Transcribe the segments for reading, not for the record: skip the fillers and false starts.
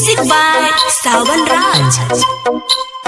Music by Sawan Raj.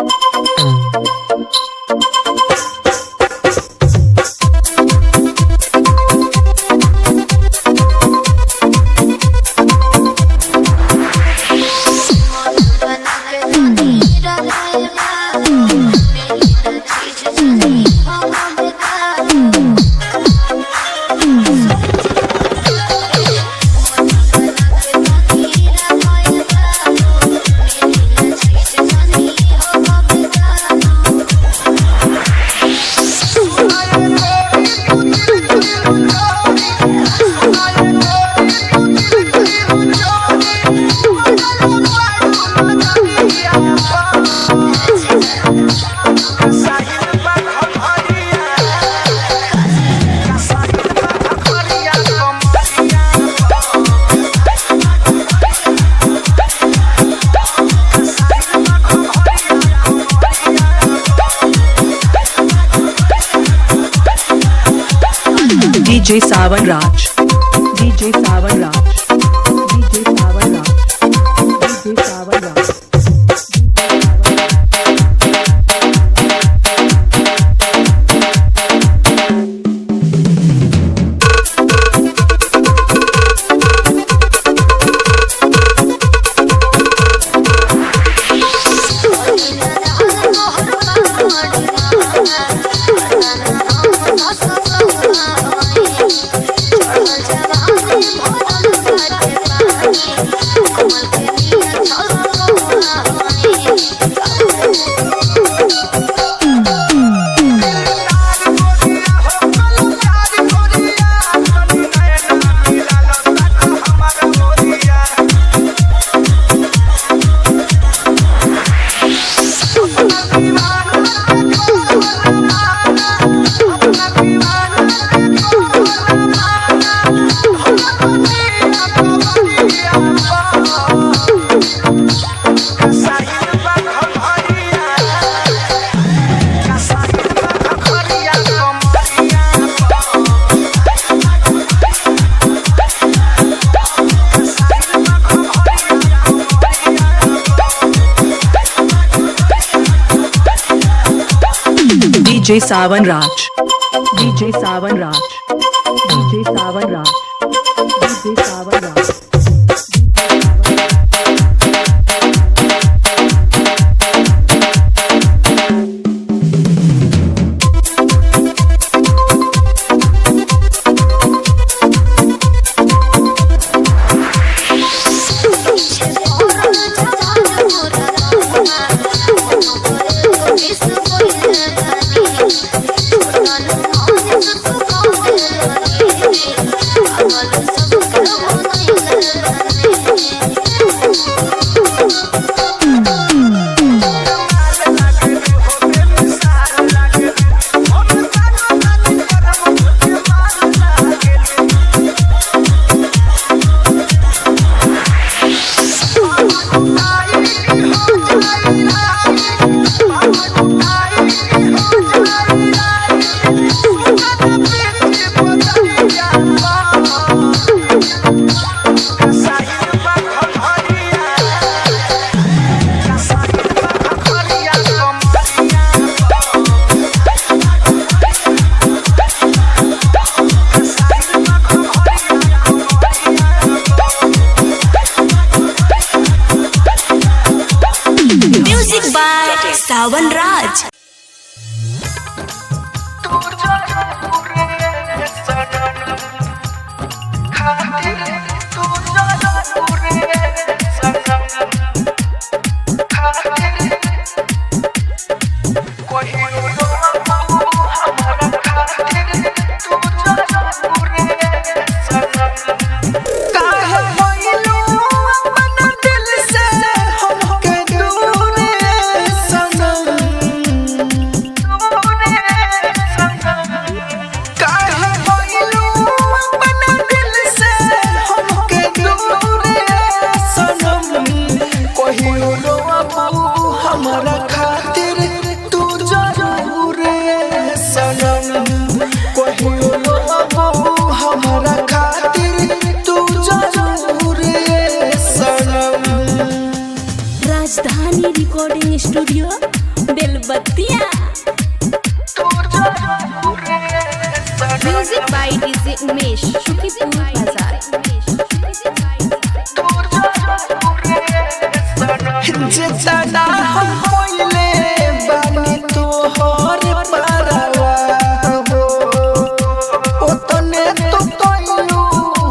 DJ Sawan Raj, DJ Sawan Raj, DJ Sawan Raj, DJ Sawan Raj. DJ Sawan Raj, DJ Sawan Raj, DJ Sawan Raj, DJ Sawan Raj. Music by Sawan Raj. काहे होइलू अपना दिल से studio Belbattiya. Music by DJ Umesh Shukipur Bazar. जितना हम होइले बानी तोहर परवा हो, ओतने तो कइलू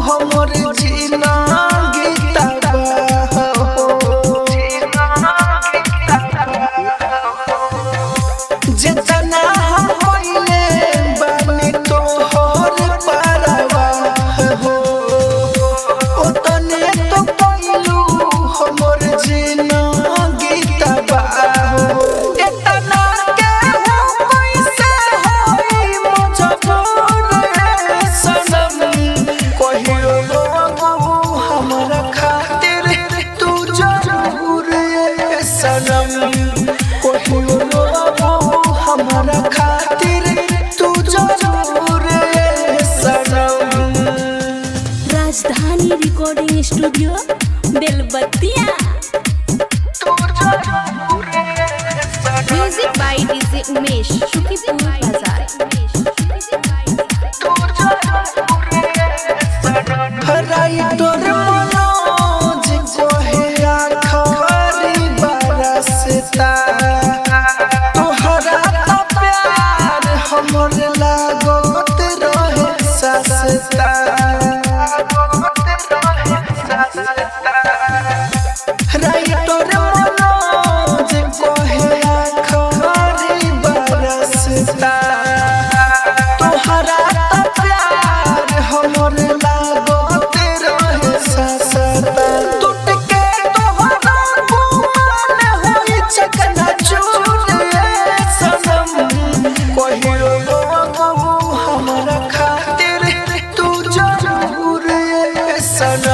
हमर जीना गीतवा हो। जितना हम होइले बानी तोहर परवा हो, ओतने तो कइलू हमर जीना हमारा खातिर तू जरूर सनम। Rajdhani recording studio Belbattiya. Music by DJ Umesh Shukipur Bazar. Writer Manoj कोहे आखरी बरसता, तोहरा तो प्यार हमर लागत रहे सस्ता। राइटर मनोज कोहे आखरी बरसता, तोहरा तो प्यार हमर लागत रहे सस्ता। टूट के तोहरा गुमान होई चकनाचूर सनम, कहियो हमारा खातिर तू जरूर सनम।